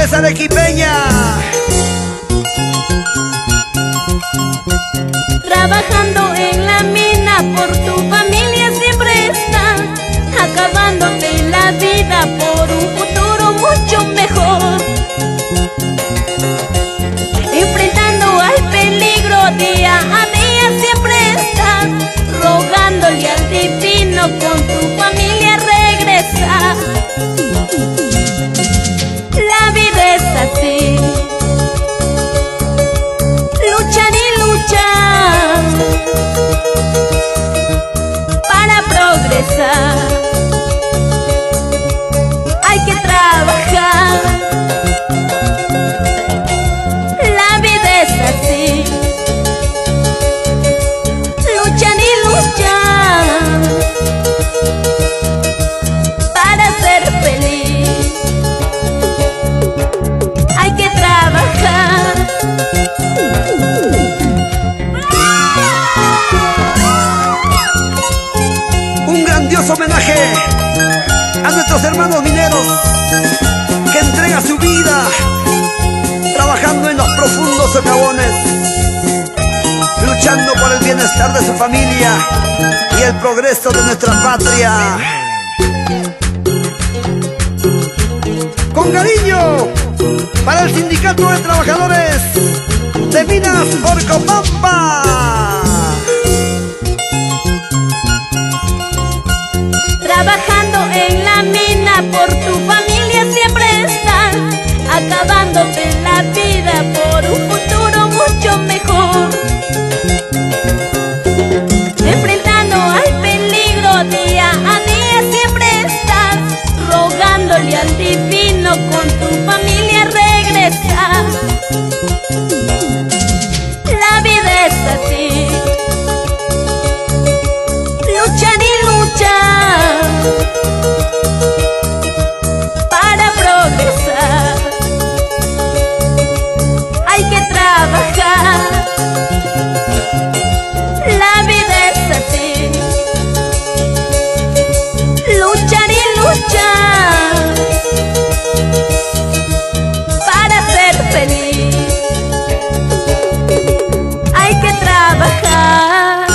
mujeres arequipeñas. Trabajando en la mina por tu familia siempre está, acabándote la vida por un futuro mucho mejor. Enfrentando al peligro día a día siempre estás, rogándole al divino con tu familia regresar. La vida es así, luchan y luchan para progresar. Hay que trabajar, la vida es así, luchan y luchan para ser feliz. Hay que trabajar. Un grandioso homenaje a nuestros hermanos mineros que entregan su vida trabajando en los profundos socavones, luchando por el bienestar de su familia y el progreso de nuestra patria. Con cariño para el Sindicato de Trabajadores de Minas Orcopampa. Trabajando en la mina por tu familia siempre estás, acabándote la vida por un futuro mucho mejor. Enfrentando al peligro día a día siempre estás, rogándole al divino con tu familia regresar. La vida es así, luchan y luchan para progresar. Hay que trabajar, la vida es así, luchan y luchan para ser feliz. Hay que trabajar.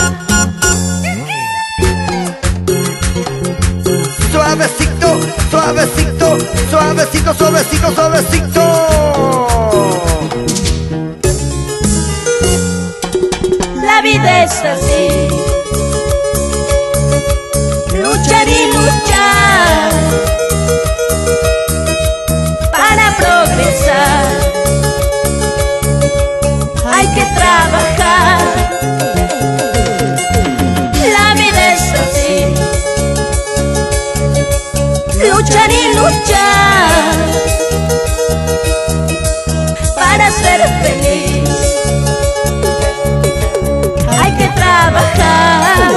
Suavecito, suavecito, suavecito, suavecito, suavecito. La vida es así, luchar y luchar para progresar. Hay que trabajar. La vida es así, luchar y luchar para ser feliz. Hay que trabajar.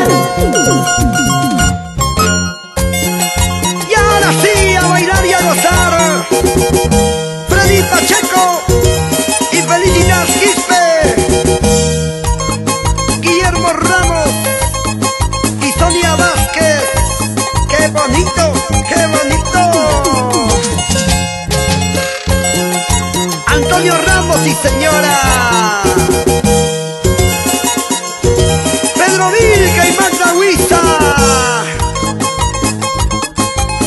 Y ahora sí, a bailar y a gozar. Freddy Pacheco y Felicitas Quispe, Guillermo Ramos y Sonia Vázquez. ¡Qué bonito, qué bonito! Antonio Ramos y señora Pedro Vilca y Magda Huiza,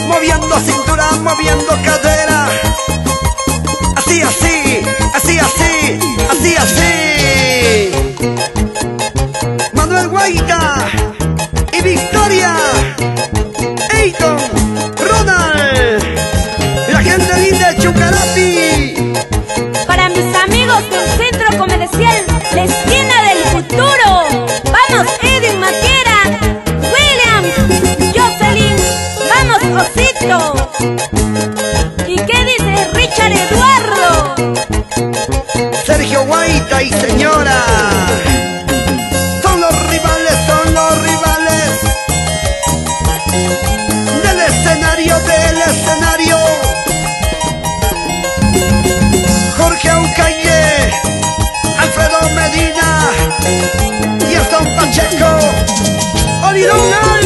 moviendo cintura, moviendo cadera. Así, así, así, así, así, así. Manuel Guaita y Victoria, Eiton, Ronald, la gente linda de Chucarapi. Para mis amigos del Centro Comercial La Esquina del Futuro, vamos Edwin Maquera, Williams, Jocelyn, vamos Osito. ¿Y qué dice Richard Eduardo? Sergio Guaita y señora. Son los rivales del escenario, Jorge Aucalle, Alfredo Medina y Aston Pacheco, Olidón